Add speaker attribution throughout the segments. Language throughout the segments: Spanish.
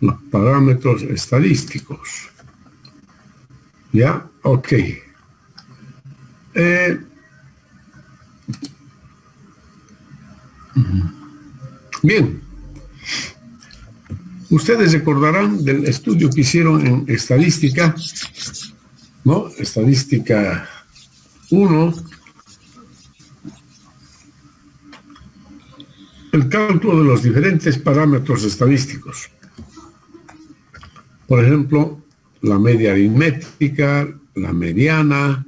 Speaker 1: los parámetros estadísticos. ¿Ya? Ok. Bien. Ustedes recordarán del estudio que hicieron en estadística, ¿no? Estadística 1. El cálculo de los diferentes parámetros estadísticos. Por ejemplo, la media aritmética, la mediana,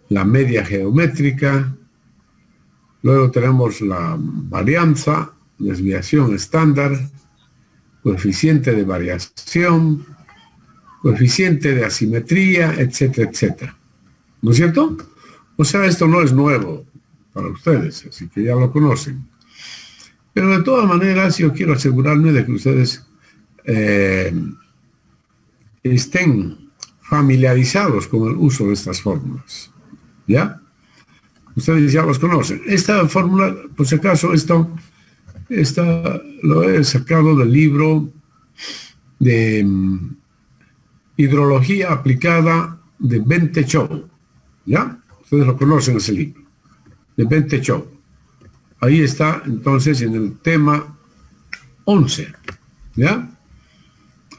Speaker 1: la media geométrica. Luego tenemos la varianza, desviación estándar, coeficiente de variación, coeficiente de asimetría, etcétera, etcétera. ¿No es cierto? O sea, esto no es nuevo para ustedes, así que ya lo conocen. Pero de todas maneras, yo quiero asegurarme de que ustedes estén familiarizados con el uso de estas fórmulas. ¿Ya? Ustedes ya los conocen. Esta fórmula, por si acaso, esta lo he sacado del libro de Hidrología Aplicada de Bente Chou. ¿Ya? Ustedes lo conocen, ese libro, de Bente Chou. Ahí está, entonces, en el tema 11. ¿Ya?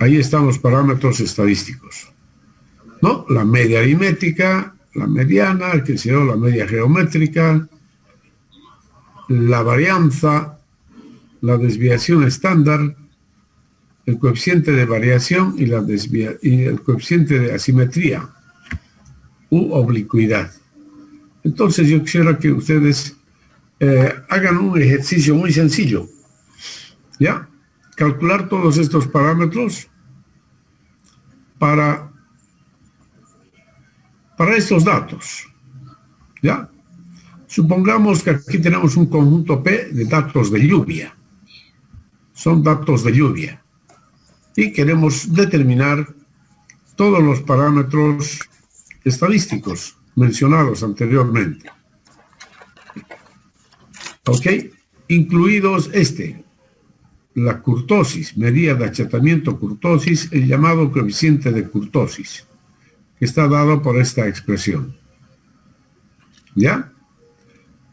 Speaker 1: Ahí están los parámetros estadísticos. ¿No? La media aritmética, la mediana, la media geométrica, la varianza, la desviación estándar, el coeficiente de variación y el coeficiente de asimetría u oblicuidad. Entonces yo quisiera que ustedes hagan un ejercicio muy sencillo, ¿ya? Calcular todos estos parámetros para estos datos, ¿ya? Supongamos que aquí tenemos un conjunto P de datos de lluvia. Son datos de lluvia. Y queremos determinar todos los parámetros estadísticos mencionados anteriormente. ¿Ok? Incluidos la kurtosis, medida de achatamiento kurtosis, el llamado coeficiente de kurtosis, que está dado por esta expresión. ¿Ya?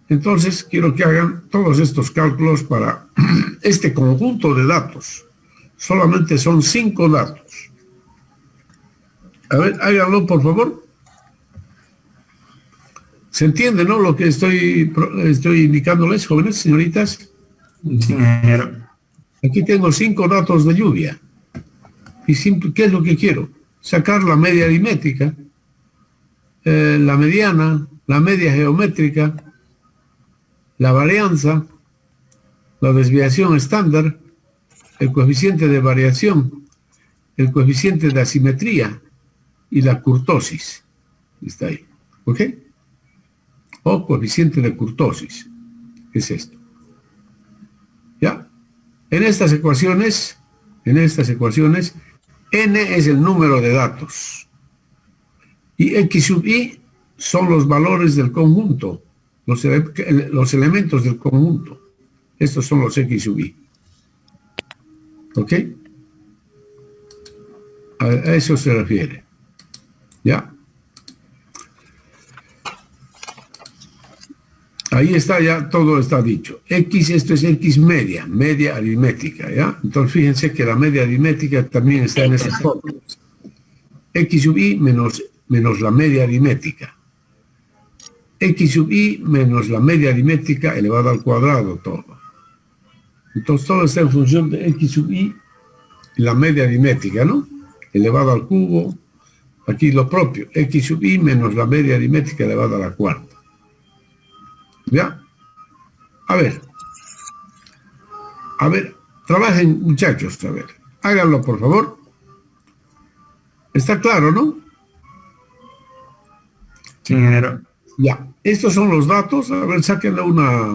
Speaker 1: Entonces, quiero que hagan todos estos cálculos para este conjunto de datos. Solamente son 5 datos. A ver, háganlo, por favor. ¿Se entiende, no, lo que estoy indicándoles, jóvenes, señoritas?
Speaker 2: Sí.
Speaker 1: Aquí tengo 5 datos de lluvia. ¿Y qué es lo que quiero? Sacar la media aritmética, la mediana, la media geométrica, la varianza, la desviación estándar, el coeficiente de variación, el coeficiente de asimetría y la kurtosis. Está ahí. ¿Ok? O coeficiente de kurtosis. Es esto. ¿Ya? En estas ecuaciones, n es el número de datos. Y x sub i son los valores del conjunto, los elementos del conjunto. Estos son los x sub i. ¿Ok? A eso se refiere. ¿Ya? Ahí está ya, todo está dicho. X, esto es X media aritmética, ¿ya? Entonces fíjense que la media aritmética también está en esas fórmulas. X sub i menos la media aritmética. X sub i menos la media aritmética elevada al cuadrado, todo. Entonces todo está en función de X sub i y la media aritmética, ¿no? Elevada al cubo. Aquí lo propio, X sub i menos la media aritmética elevada a la cuarta. ¿Ya? A ver, trabajen, muchachos, a ver. Háganlo, por favor. ¿Está claro, no?
Speaker 2: Sí, ingeniero.
Speaker 1: Ya, estos son los datos. A ver, sáquenle una...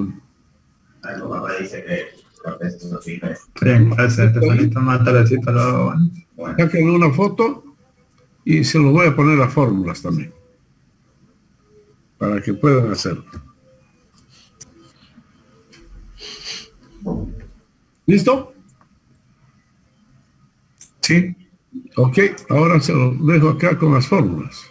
Speaker 2: Bien, gracias. Te felicito más tardecito, luego, bueno.
Speaker 1: Sáquenle una foto y se los voy a poner las fórmulas también, para que puedan hacerlo. ¿Listo?
Speaker 2: Sí.
Speaker 1: Ok, ahora se lo dejo acá con las fórmulas.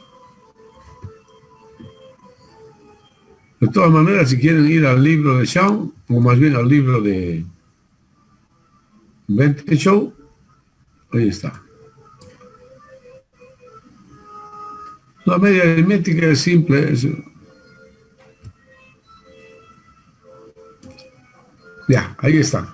Speaker 1: De todas maneras, si quieren ir al libro de Shaw, o más bien al libro de Bente Show, ahí está. La media aritmética es simple. Ya, ahí está.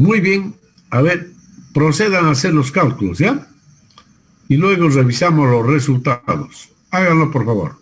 Speaker 1: Muy bien. A ver, procedan a hacer los cálculos, ¿ya? Y luego revisamos los resultados. Háganlo, por favor.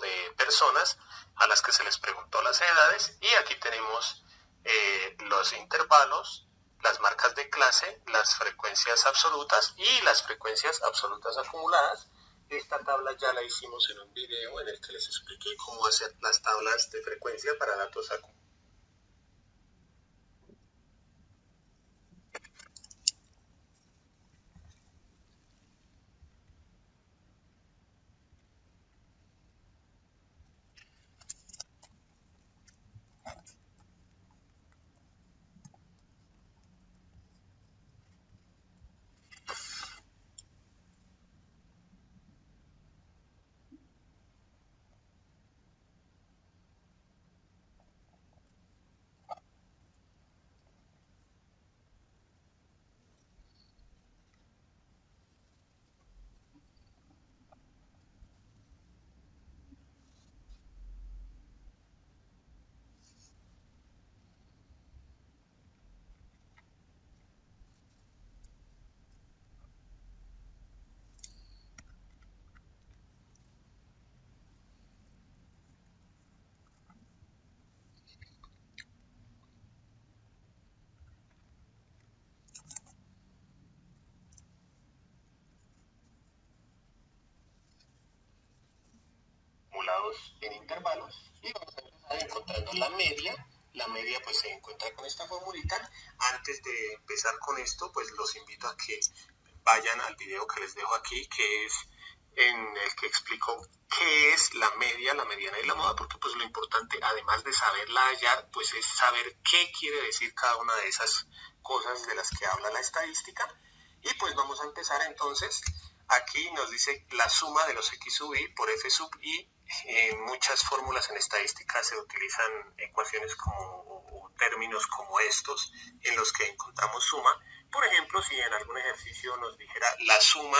Speaker 3: De personas a las que se les preguntó las edades, y aquí tenemos los intervalos, las marcas de clase, las frecuencias absolutas y las frecuencias absolutas acumuladas. Esta tabla ya la hicimos en un video en el que les expliqué cómo hacer las tablas de frecuencia para datos acumulados. En intervalos, y vamos a empezar encontrando la media. La media pues se encuentra con esta formulita. Antes de empezar con esto, pues los invito a que vayan al video que les dejo aquí, que es en el que explico qué es la media, la mediana y la moda, porque pues lo importante, además de saberla hallar, pues es saber qué quiere decir cada una de esas cosas de las que habla la estadística. Y pues vamos a empezar entonces. Aquí nos dice la suma de los x sub i por f sub i. En muchas fórmulas en estadística se utilizan ecuaciones o términos como estos en los que encontramos suma. Por ejemplo, si en algún ejercicio nos dijera la suma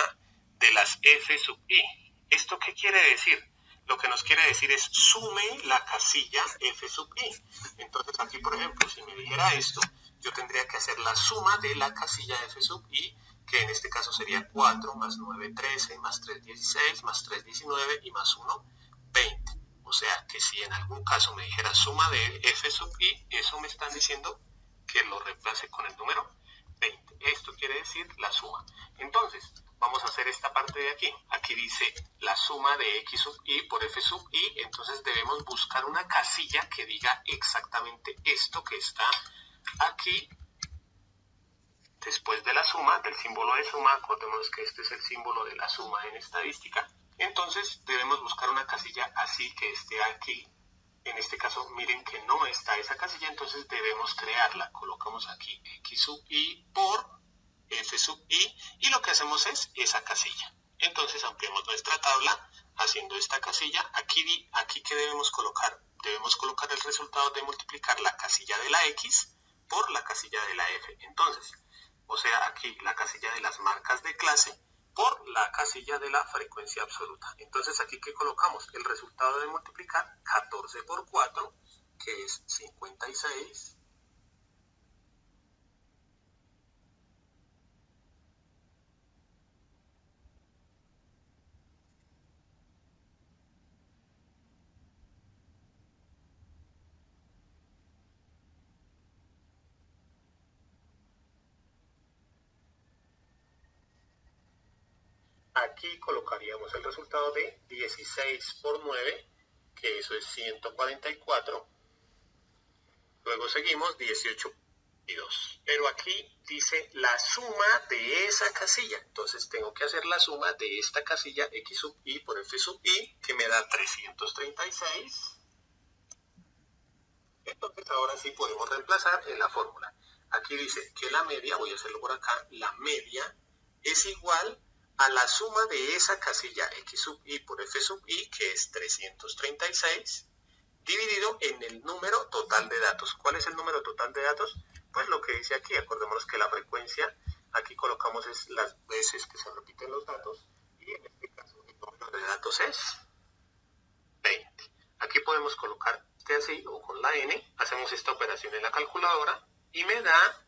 Speaker 3: de las f sub i. ¿Esto qué quiere decir? Lo que nos quiere decir es sume la casilla f sub i. Entonces aquí, por ejemplo, si me dijera esto, yo tendría que hacer la suma de la casilla f sub i, que en este caso sería 4 más 9, 13, más 3, 16, más 3, 19 y más 1, 20. O sea que si en algún caso me dijera suma de f sub i, eso me están diciendo que lo reemplace con el número 20. Esto quiere decir la suma. Entonces, vamos a hacer esta parte de aquí. Aquí dice la suma de x sub i por f sub i. Entonces debemos buscar una casilla que diga exactamente esto que está aquí. después de la suma, del símbolo de suma, acordémonos que este es el símbolo de la suma en estadística, entonces debemos buscar una casilla así que esté aquí. En este caso, miren que no está esa casilla, entonces debemos crearla. Colocamos aquí x sub i por f sub i y lo que hacemos es esa casilla. Entonces ampliamos nuestra tabla haciendo esta casilla. Aquí ¿qué debemos colocar? Debemos colocar el resultado de multiplicar la casilla de la x por la casilla de la f. Entonces, o sea, aquí la casilla de las marcas de clase por la casilla de la frecuencia absoluta. Entonces, aquí ¿qué colocamos? El resultado de multiplicar 14 por 4, que es 56. Aquí colocaríamos el resultado de 16 por 9, que eso es 144. Luego seguimos 18 y 2. Pero aquí dice la suma de esa casilla. Entonces tengo que hacer la suma de esta casilla x sub i por f sub i, que me da 336. Entonces ahora sí podemos reemplazar en la fórmula. Aquí dice que la media, voy a hacerlo por acá, la media es igual a la suma de esa casilla x sub i por f sub i, que es 336, dividido en el número total de datos. ¿Cuál es el número total de datos? Pues lo que dice aquí. Acordémonos que la frecuencia, aquí colocamos es las veces que se repiten los datos, y en este caso el número de datos es 20. Aquí podemos colocar así o con la n, hacemos esta operación en la calculadora y me da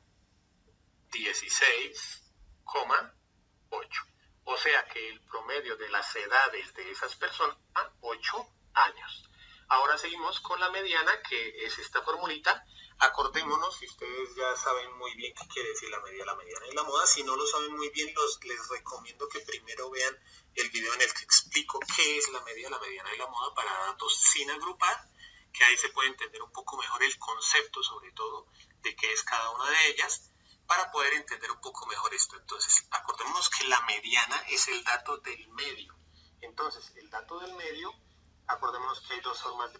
Speaker 3: 16,8. O sea que el promedio de las edades de esas personas es 8 años. Ahora seguimos con la mediana, que es esta formulita. Acordémonos, si ustedes ya saben muy bien qué quiere decir la media, la mediana y la moda. Si no lo saben muy bien, les recomiendo que primero vean el video en el que explico qué es la media, la mediana y la moda para datos sin agrupar, que ahí se puede entender un poco mejor el concepto, sobre todo, de qué es cada una de ellas, para poder entender un poco mejor esto. Entonces, acordémonos que la mediana es el dato del medio. Entonces, el dato del medio, acordémonos que hay dos formas de...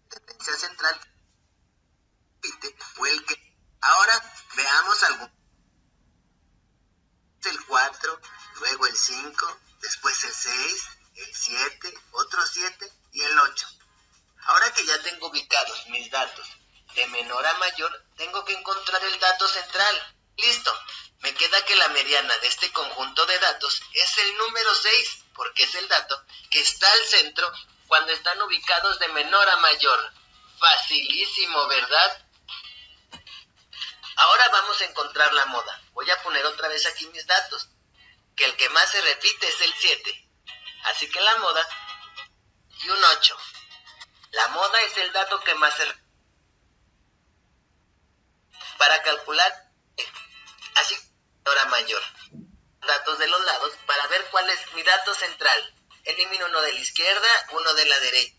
Speaker 4: Tendencia central fue el que... Ahora veamos algo. El 4, luego el 5, después el 6, el 7, otro 7 y el 8. Ahora que ya tengo ubicados mis datos de menor a mayor, tengo que encontrar el dato central. ¡Listo! Me queda que la mediana de este conjunto de datos es el número 6, porque es el dato que está al centro cuando están ubicados de menor a mayor. Facilísimo, ¿verdad? Ahora vamos a encontrar la moda. Voy a poner otra vez aquí mis datos, que el que más se repite es el 7. Así que la moda y un 8. La moda es el dato que más se repite. Para calcular, así hora mayor, datos de los lados para ver cuál es mi dato central. Elimino uno de la izquierda, uno de la derecha.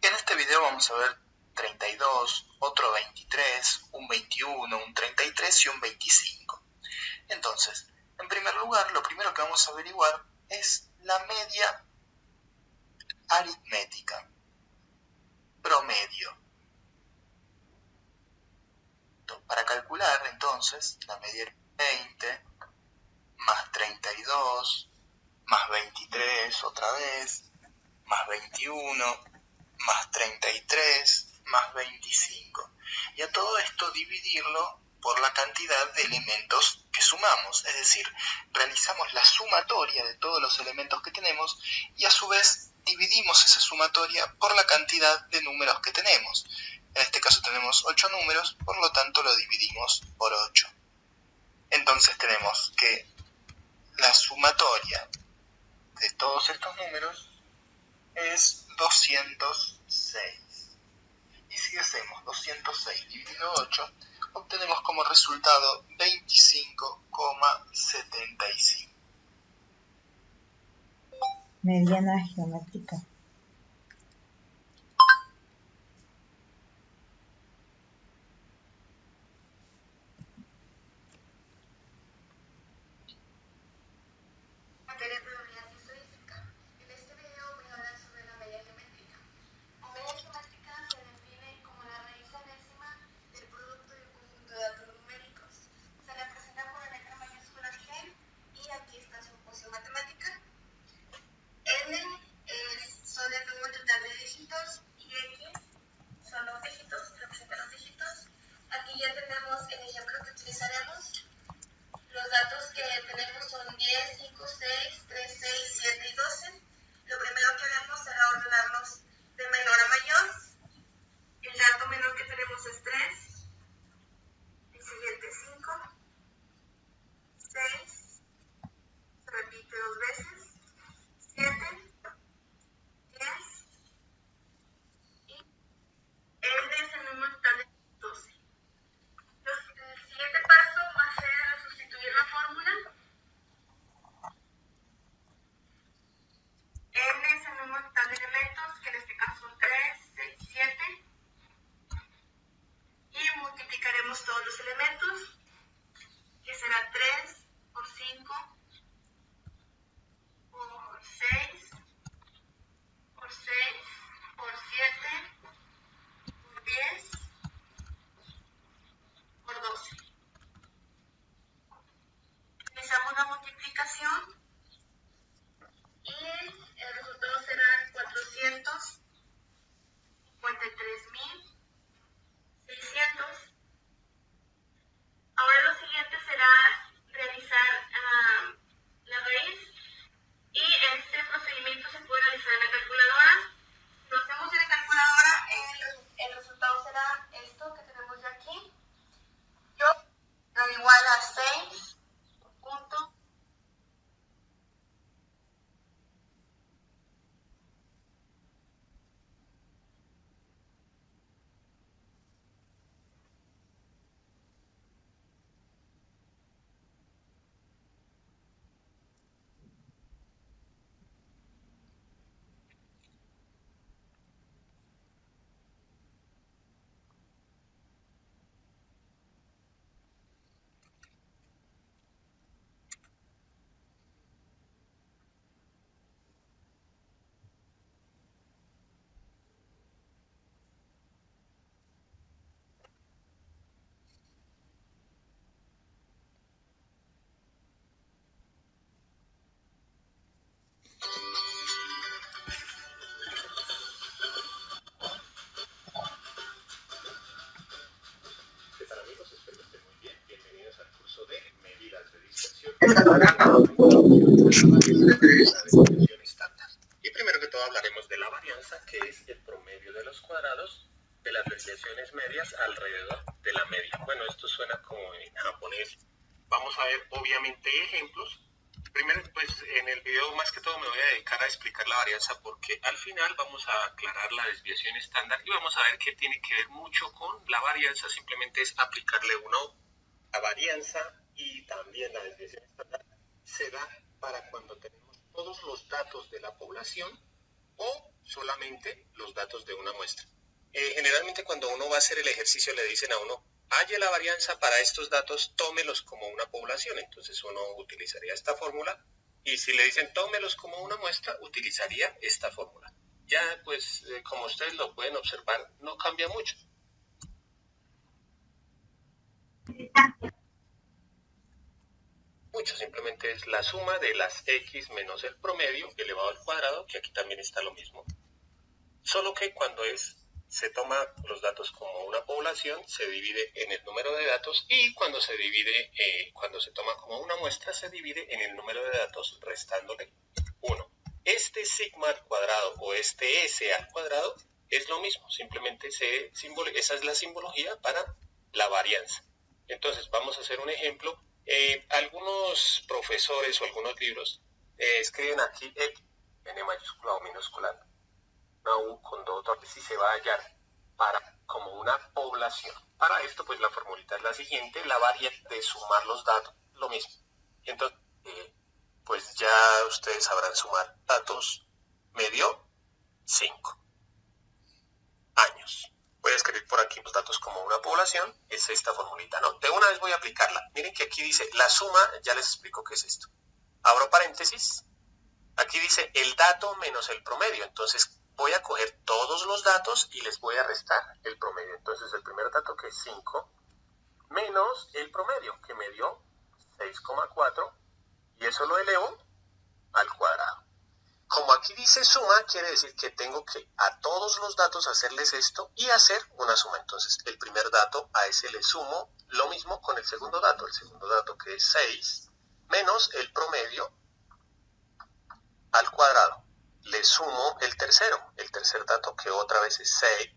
Speaker 5: En este video vamos a ver 32, otro 23, un 21, un 33 y un 25. Entonces, en primer lugar, lo primero que vamos a averiguar es la media aritmética, promedio. Para calcular, entonces, la media es 20, más 32, más 23 otra vez, más 21, más 33, más 25. Y a todo esto dividirlo por la cantidad de elementos que sumamos. Es decir, realizamos la sumatoria de todos los elementos que tenemos y a su vez dividimos esa sumatoria por la cantidad de números que tenemos. En este caso tenemos 8 números, por lo tanto lo dividimos por 8. Entonces tenemos que la sumatoria de todos estos números es 206. Y si hacemos 206 dividido 8, obtenemos como resultado 25,75.
Speaker 6: Mediana geométrica. el ejemplo que utilizaremos. Los datos que tenemos son 10, 5, 6, 3, 6, 7 y 12. Lo primero que haremos será ordenarlos de menor a mayor. El dato menor que tenemos es 3, el siguiente 5, 6, se repite 2 veces, 7, 10 y el es el número total de 12. El siguiente paso va a ser sustituir la fórmula. N es el número total de elementos, que en este caso son 3, 6, 7. Y multiplicaremos todos los elementos, que será 3 por 5, por 6, por 6, por 7, por 10, por 12. Realizamos la multiplicación y el resultado será 453.600. Ahora lo siguiente será realizar la raíz y este procedimiento se puede realizar en la calculadora. Si lo hacemos en la calculadora, el resultado será esto que tenemos de aquí. Yo da igual a 6 punto.
Speaker 3: ¿Qué tal, amigos? Espero que estén muy bien. Bienvenidos al curso de medidas de dispersión estándar. Y primero que todo hablaremos de la varianza, que es el promedio de los cuadrados de las desviaciones medias alrededor de la media. Bueno, esto suena como en japonés. Vamos a ver obviamente ejemplos. Primero, pues en el video más que todo me voy a dedicar a explicar la varianza, porque al final vamos a aclarar la desviación estándar y vamos a ver que tiene que ver mucho con la varianza. Simplemente es aplicarle uno. La varianza y también la desviación estándar se da para cuando tenemos todos los datos de la población o solamente los datos de una muestra. Generalmente cuando uno va a hacer el ejercicio le dicen a uno: halle la varianza para estos datos, tómelos como una población. Entonces uno utilizaría esta fórmula, y si le dicen tómelos como una muestra, utilizaría esta fórmula. Ya pues como ustedes lo pueden observar, no cambia mucho. Simplemente es la suma de las x menos el promedio elevado al cuadrado, que aquí también está lo mismo. Solo que cuando se toma los datos como una población, se divide en el número de datos, y cuando se toma como una muestra, se divide en el número de datos restándole 1. Este sigma al cuadrado o este s al cuadrado es lo mismo, simplemente esa es la simbología para la varianza. Entonces vamos a hacer un ejemplo. Algunos profesores o algunos libros escriben aquí n mayúscula o minúscula, una u con dos dobles, y se va a hallar como una población. Para esto pues la formulita es la siguiente: la variante de sumar los datos, lo mismo. Entonces pues ya ustedes sabrán sumar datos. Me dio 5 años. Voy a escribir por aquí los datos como una población. Es esta formulita, ¿no? De una vez voy a aplicarla. Miren que aquí dice la suma, ya les explico qué es esto. Abro paréntesis. Aquí dice el dato menos el promedio. Entonces voy a coger todos los datos y les voy a restar el promedio. Entonces el primer dato, que es 5, menos el promedio, que me dio 6,4, y eso lo elevo al cuadrado. como aquí dice suma, quiere decir que tengo que a todos los datos hacerles esto y hacer una suma. Entonces, el primer dato, a ese le sumo lo mismo con el segundo dato que es 6, menos el promedio al cuadrado. Le sumo el tercer dato que otra vez es 6,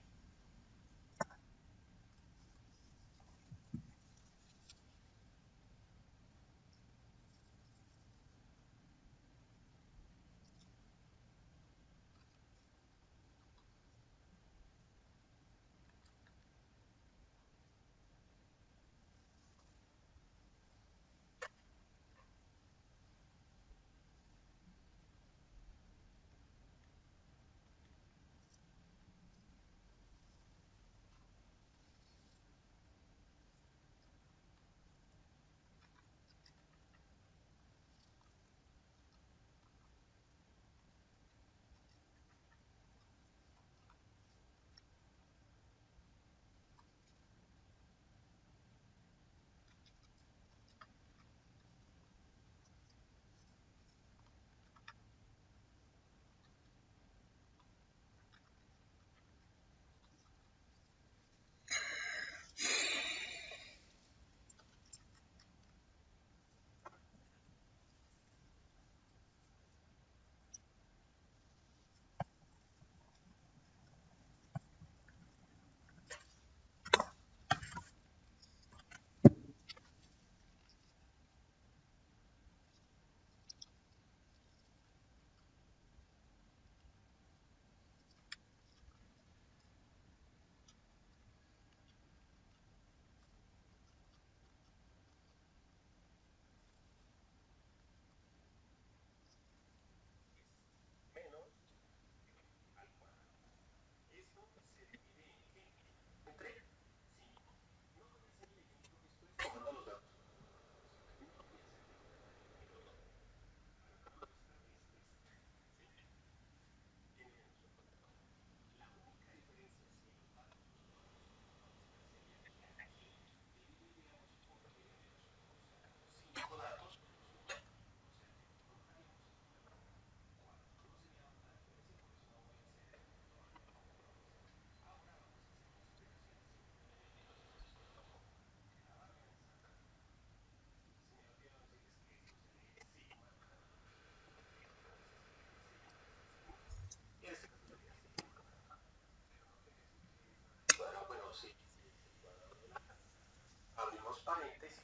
Speaker 3: abrimos paréntesis,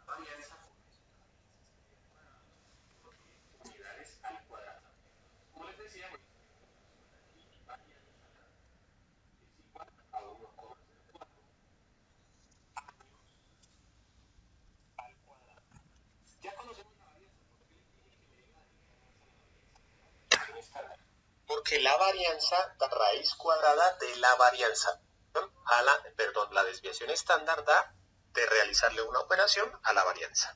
Speaker 3: varianza unidades al cuadrado. Como les decía, a 1,04 al cuadrado. Ya conocemos la varianza, porque la varianza da raíz cuadrada de la varianza. La desviación estándar da de realizarle una operación a la varianza.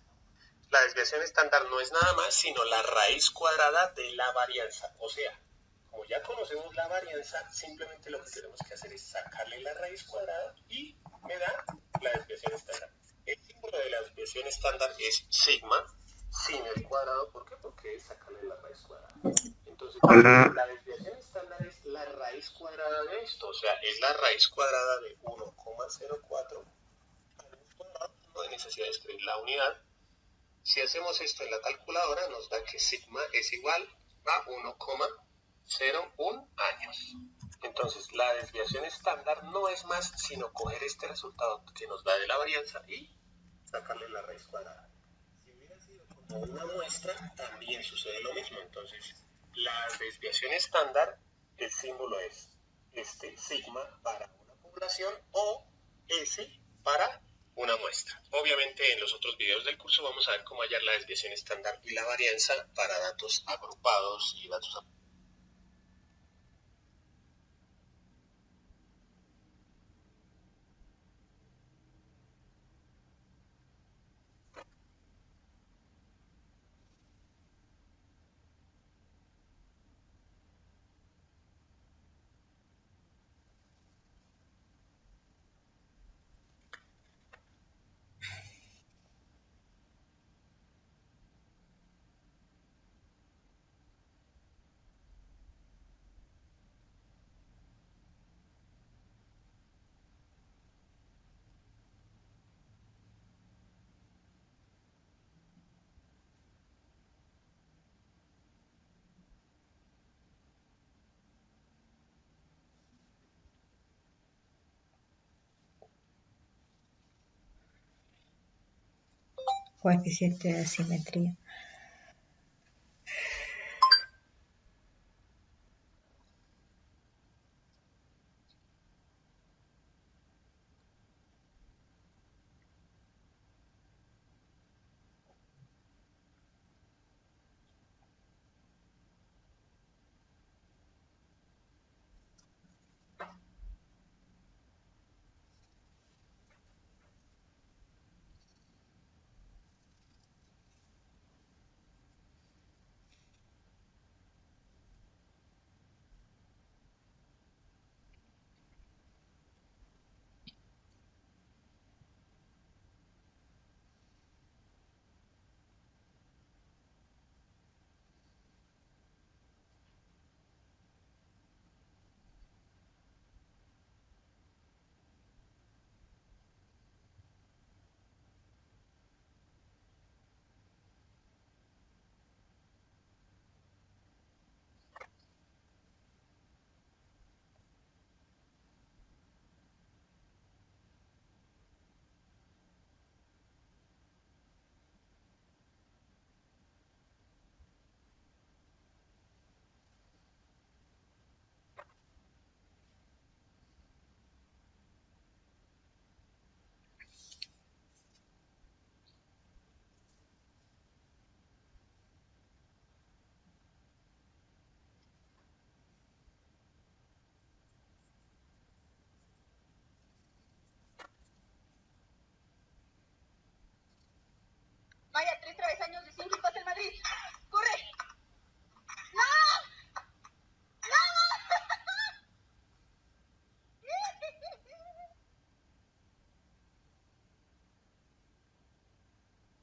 Speaker 3: La desviación estándar no es nada más sino la raíz cuadrada de la varianza. O sea, como ya conocemos la varianza, simplemente lo que tenemos que hacer es sacarle la raíz cuadrada y me da la desviación estándar. El símbolo de la desviación estándar es sigma sin el cuadrado. ¿Por qué? Porque es sacarle la raíz cuadrada. Entonces, la desviación estándar es la raíz cuadrada de esto. O sea, es la raíz cuadrada de 1,04. No hay necesidad de escribir la unidad. Si hacemos esto en la calculadora, nos da que sigma es igual a 1,01 años. Entonces, la desviación estándar no es más sino coger este resultado que nos da de la varianza y sacarle la raíz cuadrada. Si hubiera sido como una muestra, también sucede lo mismo. Entonces, la desviación estándar, el símbolo es sigma para una población o S para una muestra. Obviamente en los otros videos del curso vamos a ver cómo hallar la desviación estándar y la varianza para datos agrupados y datos
Speaker 7: coeficiente de simetría.
Speaker 6: Vaya, 3 travesaños de 5 y pasa el Madrid. ¡Corre! ¡No! ¡No!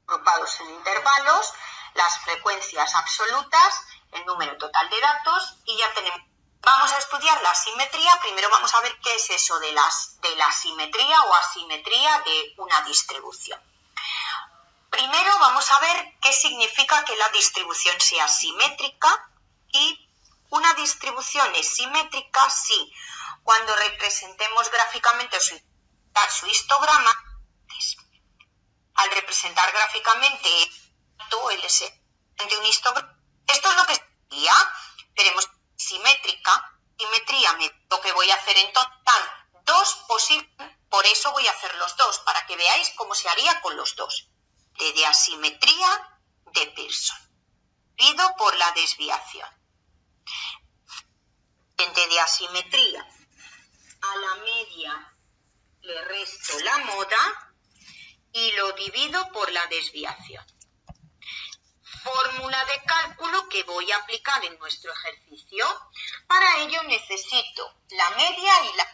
Speaker 6: Agrupados en intervalos, las frecuencias absolutas, el número total de datos y ya tenemos. Vamos a estudiar la simetría. Primero vamos a ver qué es eso de la simetría o asimetría de una distribución. Primero vamos a ver qué significa que la distribución sea simétrica, y una distribución es simétrica si cuando representemos gráficamente su histograma, al representar gráficamente el un histograma, esto es lo que sería, veremos simétrica, simetría, lo que voy a hacer entonces, dos posibles, por eso voy a hacer los dos, para que veáis cómo se haría con los dos. De asimetría de Pearson, dividido por la desviación. De asimetría, a la media le resto la moda y lo divido por la desviación. Fórmula de cálculo que voy a aplicar en nuestro ejercicio. Para ello necesito la media y la...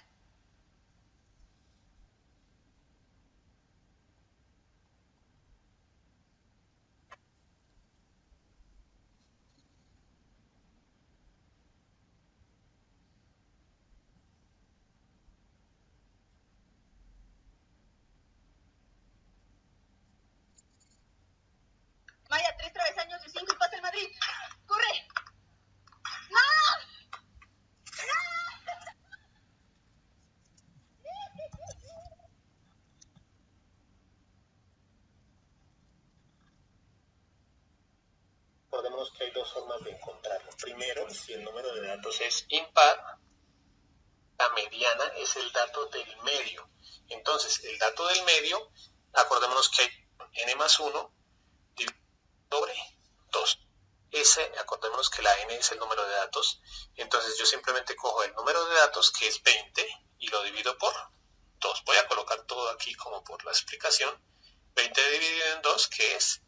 Speaker 6: Vaya, 3 travesaños de 5 y pasa el Madrid. ¡Corre! ¡No!
Speaker 3: Recordemos que hay dos formas de encontrarlo. Primero, si el número de datos es impar, la mediana es el dato del medio. Entonces, el dato del medio, acordémonos que hay n más 1 sobre 2. Acordémonos que la n es el número de datos. Entonces, yo simplemente cojo el número de datos, que es 20, y lo divido por 2. Voy a colocar todo aquí como por la explicación. 20 dividido en 2, que es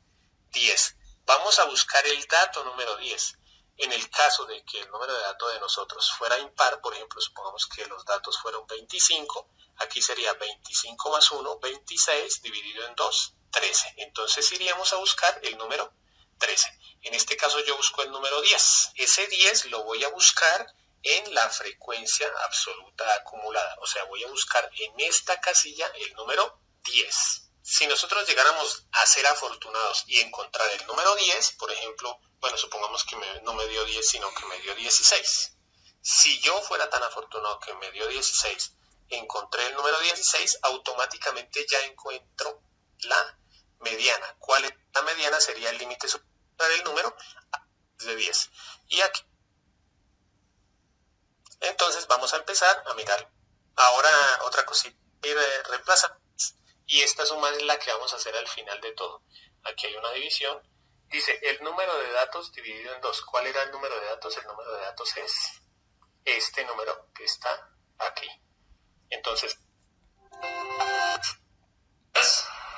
Speaker 3: 10. Vamos a buscar el dato número 10. En el caso de que el número de datos de nosotros fuera impar, por ejemplo, supongamos que los datos fueron 25, aquí sería 25 más 1, 26, dividido en 2, 13. Entonces iríamos a buscar el número 13. En este caso yo busco el número 10. Ese 10 lo voy a buscar en la frecuencia absoluta acumulada. O sea, voy a buscar en esta casilla el número 10. Si nosotros llegáramos a ser afortunados y encontrar el número 10, por ejemplo, bueno, supongamos que no me dio 10, sino que me dio 16. Si yo fuera tan afortunado que me dio 16, encontré el número 16, automáticamente ya encuentro la mediana. ¿Cuál es la mediana? Sería el límite superior del número de 10. Y aquí. Entonces vamos a empezar a mirar. Ahora otra cosita. Reemplaza. Y esta suma es la que vamos a hacer al final de todo. Aquí hay una división. Dice el número de datos dividido en 2. ¿Cuál era el número de datos? El número de datos es este número que está aquí. Entonces,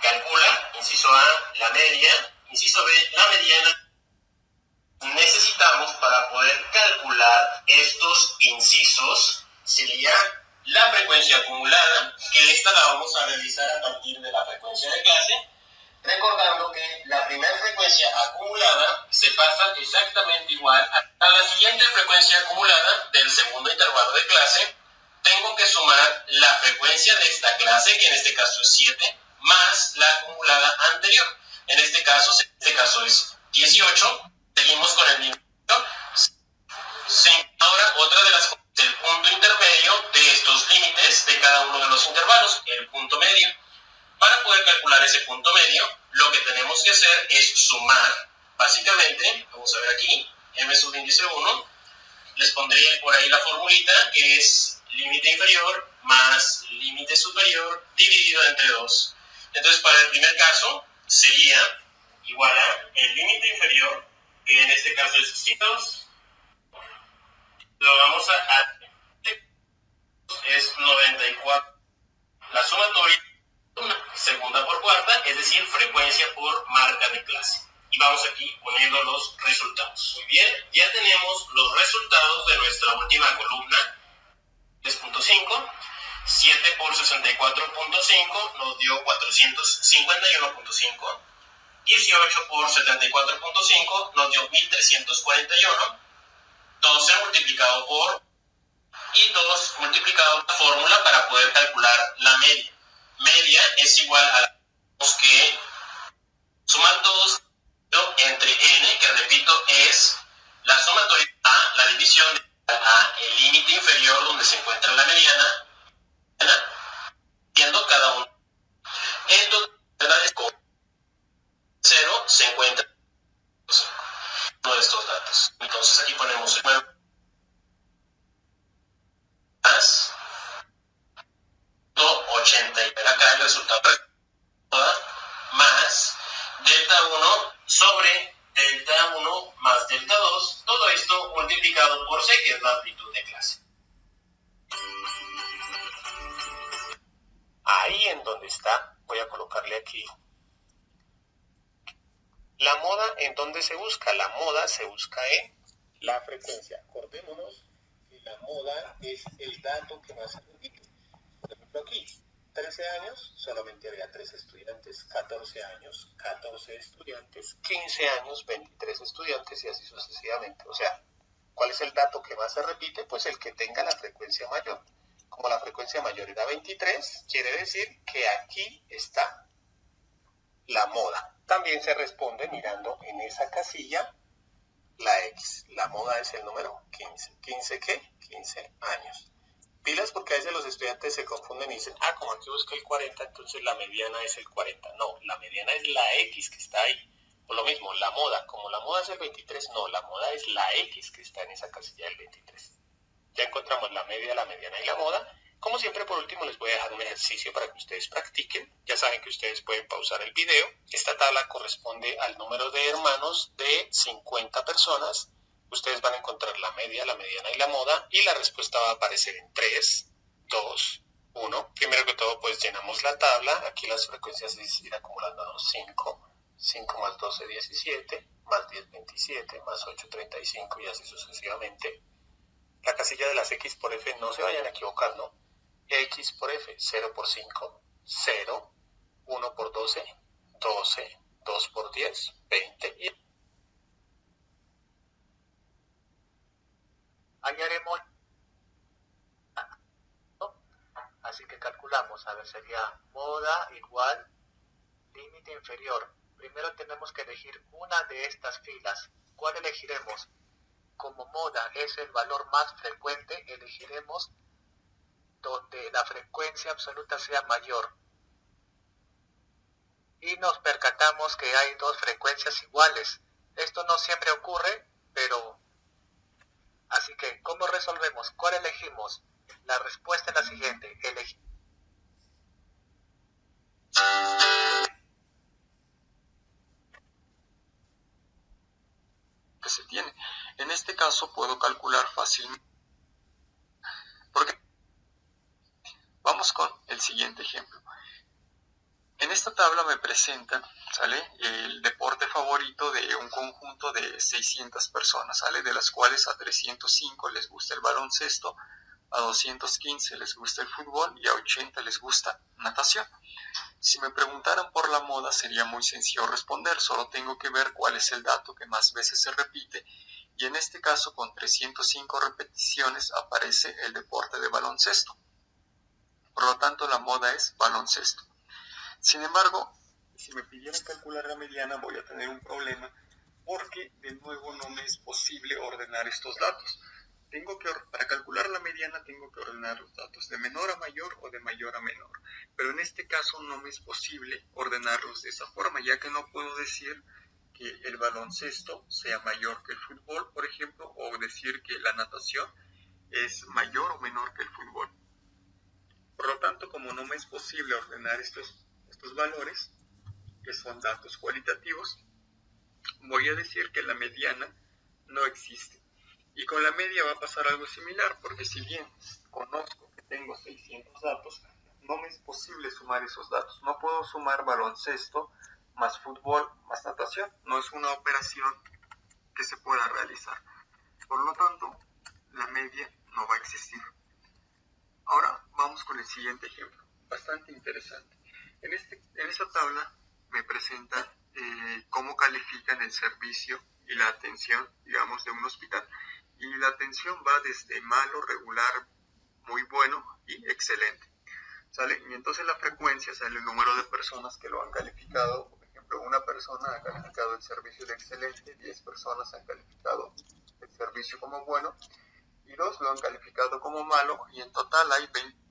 Speaker 3: calcula, inciso A, la media, inciso B, la mediana. Necesitamos para poder calcular estos incisos, sería la frecuencia acumulada, que esta la vamos a realizar a partir de la frecuencia de clase, recordando que la primera frecuencia acumulada se pasa exactamente igual a la siguiente frecuencia acumulada del segundo intervalo de clase. Tengo que sumar la frecuencia de esta clase, que en este caso es 7, más la acumulada anterior. En este caso es 18. Seguimos con el mismo. Ahora, otra de las cosas, el punto intermedio de estos límites de cada uno de los intervalos, el punto medio. Para poder calcular ese punto medio, lo que tenemos que hacer es sumar, básicamente, vamos a ver aquí, m subíndice 1, les pondré por ahí la formulita, que es límite inferior más límite superior dividido entre 2. Entonces, para el primer caso, sería igual a el límite inferior, que en este caso es 2, lo vamos a es 94. La sumatoria segunda por cuarta, es decir, frecuencia por marca de clase. Y vamos aquí poniendo los resultados. Muy bien, ya tenemos los resultados de nuestra última columna. 3.5, 7 por 64.5 nos dio 451.5. 18 por 74.5 nos dio 1341. 12 multiplicado por y 2 multiplicado por la fórmula para poder calcular la media. Media es igual a la que suman todos entre n, que repito es la sumatoria a la división de a el límite inferior donde se encuentra la mediana, viendo cada uno. Entonces, con 0 se encuentra uno de estos datos. Entonces aquí ponemos el número más 80 y acá el resultado más delta 1 sobre delta 1 más delta 2, todo esto multiplicado por c, que es la amplitud de clase. Ahí en donde está, voy a colocarle aquí. La moda, ¿en dónde se busca? La moda se busca en la frecuencia. Acordémonos que la moda es el dato que más se repite. Por ejemplo aquí, 13 años, solamente había 3 estudiantes, 14 años, 14 estudiantes, 15 años, 23 estudiantes y así sucesivamente. O sea, ¿cuál es el dato que más se repite? Pues el que tenga la frecuencia mayor. Como la frecuencia mayor era 23, quiere decir que aquí está la moda. También se responde mirando en esa casilla la X. La moda es el número 15. ¿15 qué? 15 años. Pilas, porque a veces los estudiantes se confunden y dicen, como aquí busca el 40, entonces la mediana es el 40. No, la mediana es la X que está ahí. O lo mismo, la moda. Como la moda es el 23, no, la moda es la X que está en esa casilla del 23. Ya encontramos la media, la mediana y la moda. Como siempre, por último, les voy a dejar un ejercicio para que ustedes practiquen. Ya saben que ustedes pueden pausar el video. Esta tabla corresponde al número de hermanos de 50 personas. Ustedes van a encontrar la media, la mediana y la moda. Y la respuesta va a aparecer en 3, 2, 1. Primero que todo, pues llenamos la tabla. Aquí las frecuencias se ir acumulándonos 5. 5 más 12, 17. Más 10, 27. Más 8, 35. Y así sucesivamente. La casilla de las X por F, no se vayan a equivocar, ¿no? X por F, 0 por 5, 0, 1 por 12, 12, 2 por 10, 20. Y ahí haremos, ¿no? Así que calculamos, a ver, sería moda igual límite inferior. Primero tenemos que elegir una de estas filas. ¿Cuál elegiremos? Como moda es el valor más frecuente, elegiremos donde la frecuencia absoluta sea mayor.
Speaker 5: y nos percatamos que hay dos frecuencias iguales. Esto no siempre ocurre, pero... Así que, ¿cómo resolvemos? ¿Cuál elegimos? La respuesta es la siguiente.
Speaker 8: Que se tiene. En este caso puedo calcular fácilmente. Porque vamos con el siguiente ejemplo. En esta tabla me presenta, ¿sale?, el deporte favorito de un conjunto de 600 personas, ¿sale?, de las cuales a 305 les gusta el baloncesto, a 215 les gusta el fútbol y a 80 les gusta natación. Si me preguntaran por la moda sería muy sencillo responder, solo tengo que ver cuál es el dato que más veces se repite, y en este caso con 305 repeticiones aparece el deporte de baloncesto. Por lo tanto, la moda es baloncesto. Sin embargo, si me pidieran calcular la mediana voy a tener un problema porque de nuevo no me es posible ordenar estos datos. Para calcular la mediana tengo que ordenar los datos de menor a mayor o de mayor a menor. Pero en este caso no me es posible ordenarlos de esa forma, ya que no puedo decir que el baloncesto sea mayor que el fútbol, por ejemplo, o decir que la natación es mayor o menor que el fútbol. Por lo tanto, como no me es posible ordenar estos valores, que son datos cualitativos, voy a decir que la mediana no existe. Y con la media va a pasar algo similar, porque si bien conozco que tengo 600 datos, no me es posible sumar esos datos. No puedo sumar baloncesto más fútbol más natación. No es una operación que se pueda realizar. Por lo tanto, la media no va a existir. Ahora vamos con el siguiente ejemplo, bastante interesante. En esta tabla me presenta cómo califican el servicio y la atención, digamos, de un hospital. Y la atención va desde malo, regular, muy bueno y excelente, ¿sale? Y entonces la frecuencia sale el número de personas que lo han calificado. Por ejemplo, una persona ha calificado el servicio de excelente, 10 personas han calificado el servicio como bueno, y 2 lo han calificado como malo, y en total hay 20.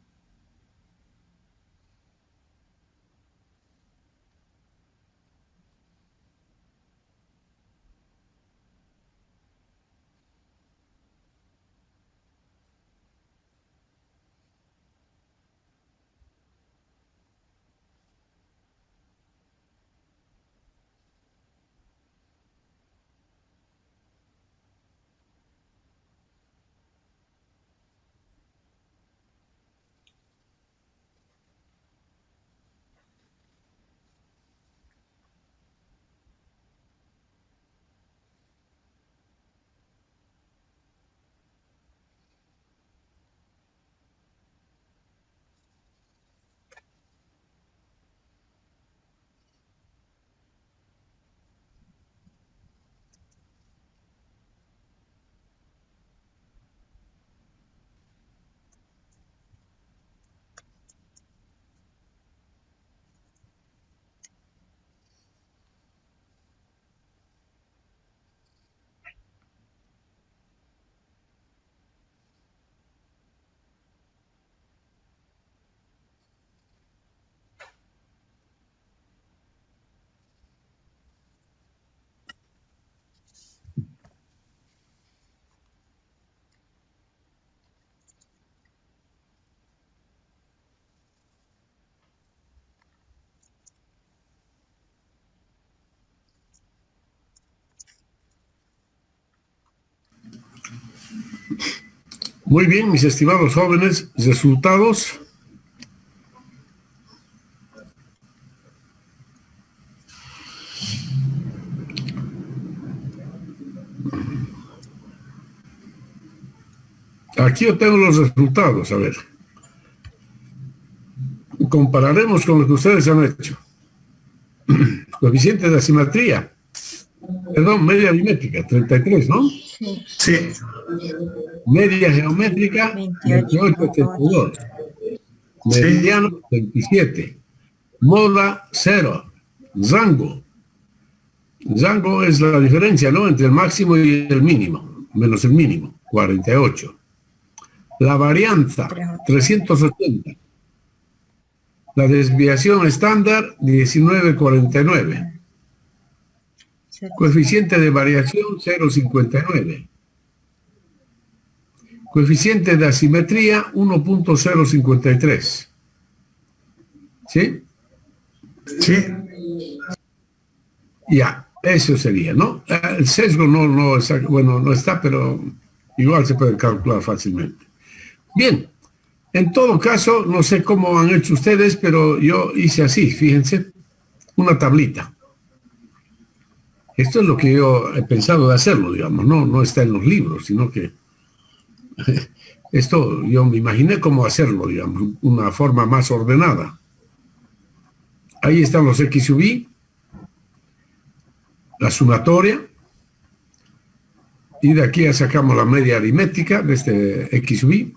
Speaker 1: Muy bien, mis estimados jóvenes, resultados. Aquí yo tengo los resultados, a ver. Compararemos con lo que ustedes han hecho. Coeficiente de asimetría. Perdón, media aritmética, 33, ¿no?
Speaker 2: Sí.
Speaker 1: Media geométrica, 28, 82. Mediano, 27. Moda, 0. Rango. Rango es la diferencia, ¿no?, entre el máximo y el mínimo, menos el mínimo, 48. La varianza, 380. La desviación estándar, 19,49. Coeficiente de variación, 0,59. Coeficiente de asimetría, 1,053. ¿Sí?
Speaker 2: Sí.
Speaker 1: Ya, eso sería, ¿no? El sesgo no está, bueno, no está, pero igual se puede calcular fácilmente. Bien, en todo caso, no sé cómo han hecho ustedes, pero yo hice así, fíjense, una tablita. Esto es lo que yo he pensado de hacerlo, digamos, no está en los libros, sino que esto yo me imaginé cómo hacerlo, digamos, una forma más ordenada. Ahí están los X sub I, la sumatoria, y de aquí ya sacamos la media aritmética de este X sub I,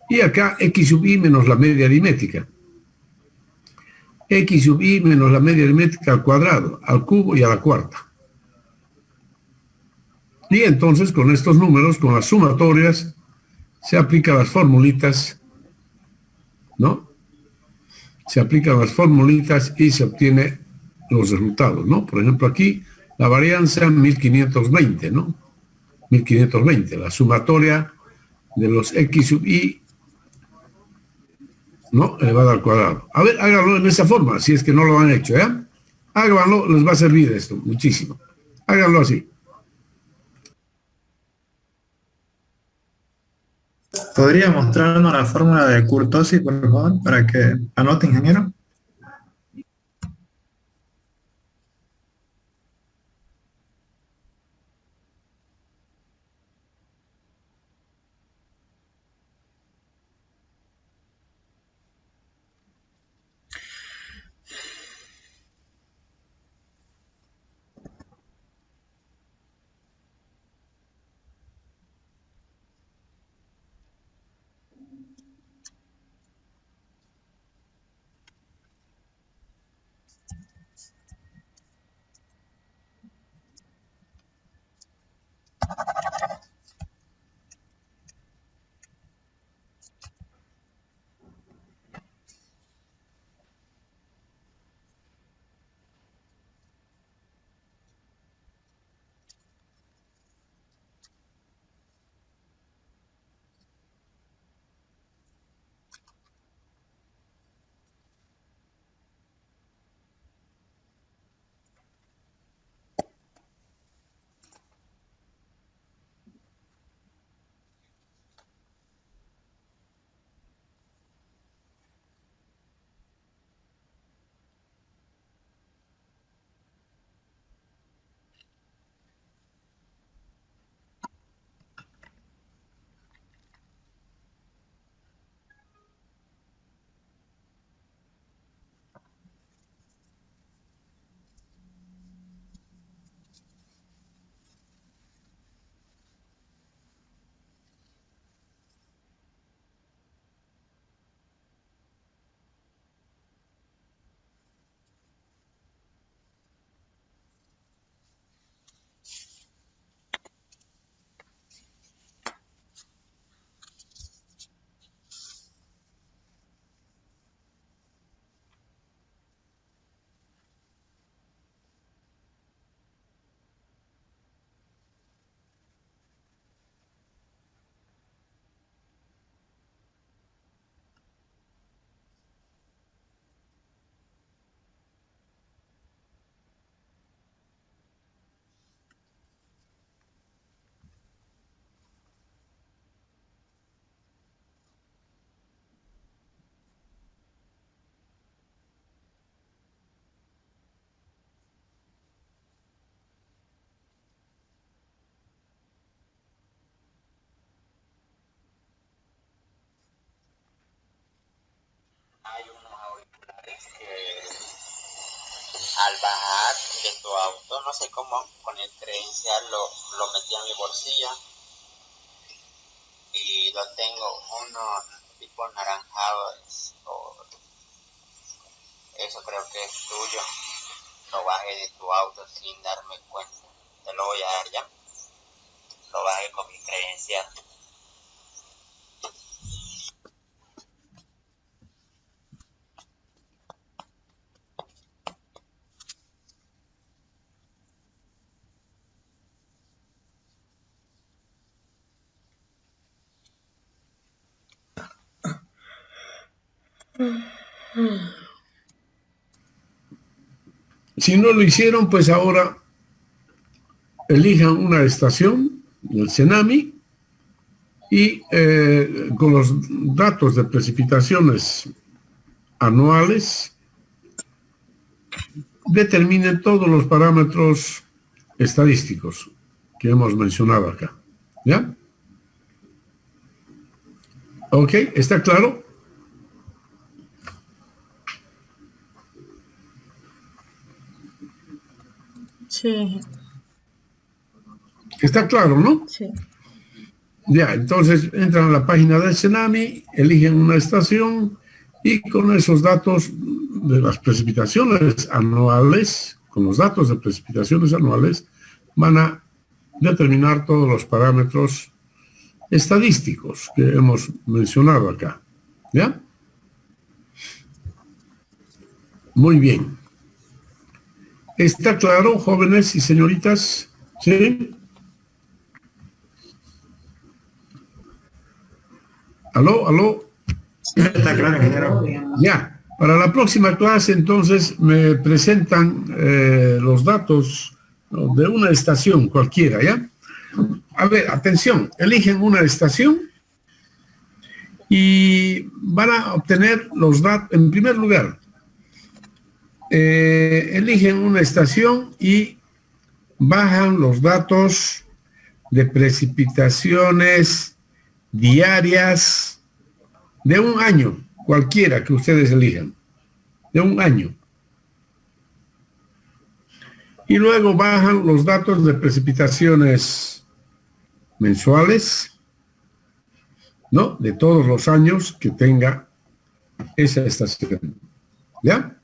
Speaker 1: y acá X sub I menos la media aritmética. X sub I menos la media aritmética al cuadrado, al cubo y a la cuarta. Y entonces con estos números, con las sumatorias, se aplican las formulitas, ¿no? Se aplican las formulitas y se obtiene los resultados, ¿no? Por ejemplo, aquí la varianza 1520, ¿no? 1520, la sumatoria de los X sub I, ¿no? Elevado al cuadrado. A ver, háganlo en esa forma, si es que no lo han hecho, ¿eh? Háganlo, les va a servir esto muchísimo. Háganlo así.
Speaker 2: ¿Podría mostrarnos la fórmula de Kurtosi, por favor, para que anote, ingeniero?
Speaker 4: Hay unos auriculares que al bajar de tu auto, no sé cómo, con el credencial lo metí en mi bolsillo y lo tengo uno tipo naranjado, eso creo que es tuyo. Lo bajé de tu auto sin darme cuenta. Te lo voy a dar ya. Lo bajé con mi credencial.
Speaker 1: Si no lo hicieron, pues ahora elijan una estación, el CENAMI, y con los datos de precipitaciones anuales, determinen todos los parámetros estadísticos que hemos mencionado acá. ¿Ya? ¿Ok? ¿Está claro?
Speaker 7: Sí,
Speaker 1: Está claro, ¿no?
Speaker 7: sí.
Speaker 1: Ya, entonces entran a la página del CENAMI, eligen una estación y con esos datos de las precipitaciones anuales, con los datos de precipitaciones anuales, van a determinar todos los parámetros estadísticos que hemos mencionado acá. ¿Ya? Muy bien. ¿Está claro, jóvenes y señoritas? ¿Sí? ¿Aló? ¿Aló?
Speaker 2: Está claro, ingeniero.
Speaker 1: Ya. Para la próxima clase, entonces, me presentan los datos, ¿no?, de una estación cualquiera, ¿ya? A ver, atención, eligen una estación y van a obtener los datos, en primer lugar, eligen una estación y bajan los datos de precipitaciones diarias de un año, cualquiera que ustedes elijan, de un año. Y luego bajan los datos de precipitaciones mensuales, ¿no?, de todos los años que tenga esa estación. ¿Ya?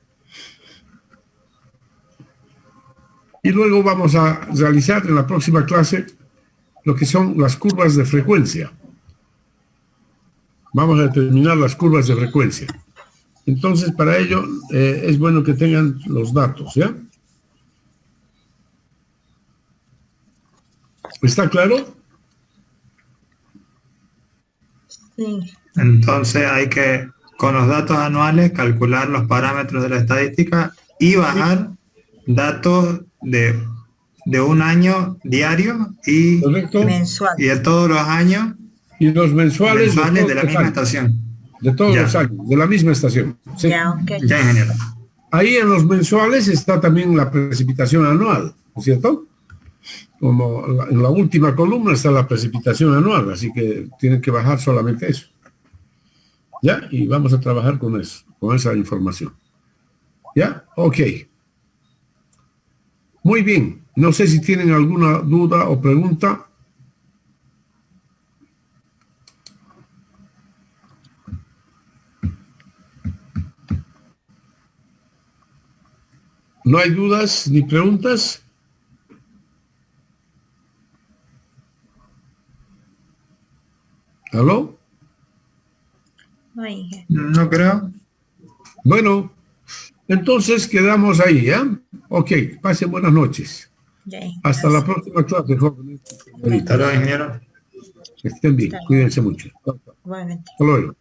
Speaker 1: Y luego vamos a realizar en la próxima clase lo que son las curvas de frecuencia. Vamos a determinar las curvas de frecuencia. Entonces, para ello, es bueno que tengan los datos, ¿ya? ¿Está claro?
Speaker 7: Sí.
Speaker 2: Entonces hay que, con los datos anuales, calcular los parámetros de la estadística y bajar datos de un año diario y
Speaker 1: Correcto.
Speaker 7: Mensual.
Speaker 2: de todos los años
Speaker 1: Y los mensuales,
Speaker 2: mensuales de la
Speaker 1: todos
Speaker 2: misma
Speaker 1: los años.
Speaker 2: estación.
Speaker 1: De todos
Speaker 2: Ya.
Speaker 1: los años, de la misma estación. Sí.
Speaker 7: Ya, ok.
Speaker 2: Ya, ingeniero.
Speaker 1: Ahí en los mensuales está también la precipitación anual, ¿no es cierto? Como en la última columna está la precipitación anual, así que tienen que bajar solamente eso. ¿Ya? Y vamos a trabajar con eso, con esa información. ¿Ya? Ok. Muy bien. No sé si tienen alguna duda o pregunta. ¿No hay dudas ni preguntas? ¿Aló?
Speaker 7: Ay,
Speaker 2: No creo.
Speaker 1: Bueno, entonces quedamos ahí, ¿ya? Ok, pasen buenas noches.
Speaker 7: ya.
Speaker 1: Hasta la próxima clase, jóvenes.
Speaker 2: Hasta luego, ingeniero.
Speaker 1: Que estén bien, cuídense mucho.
Speaker 7: Igualmente.
Speaker 1: Hasta luego.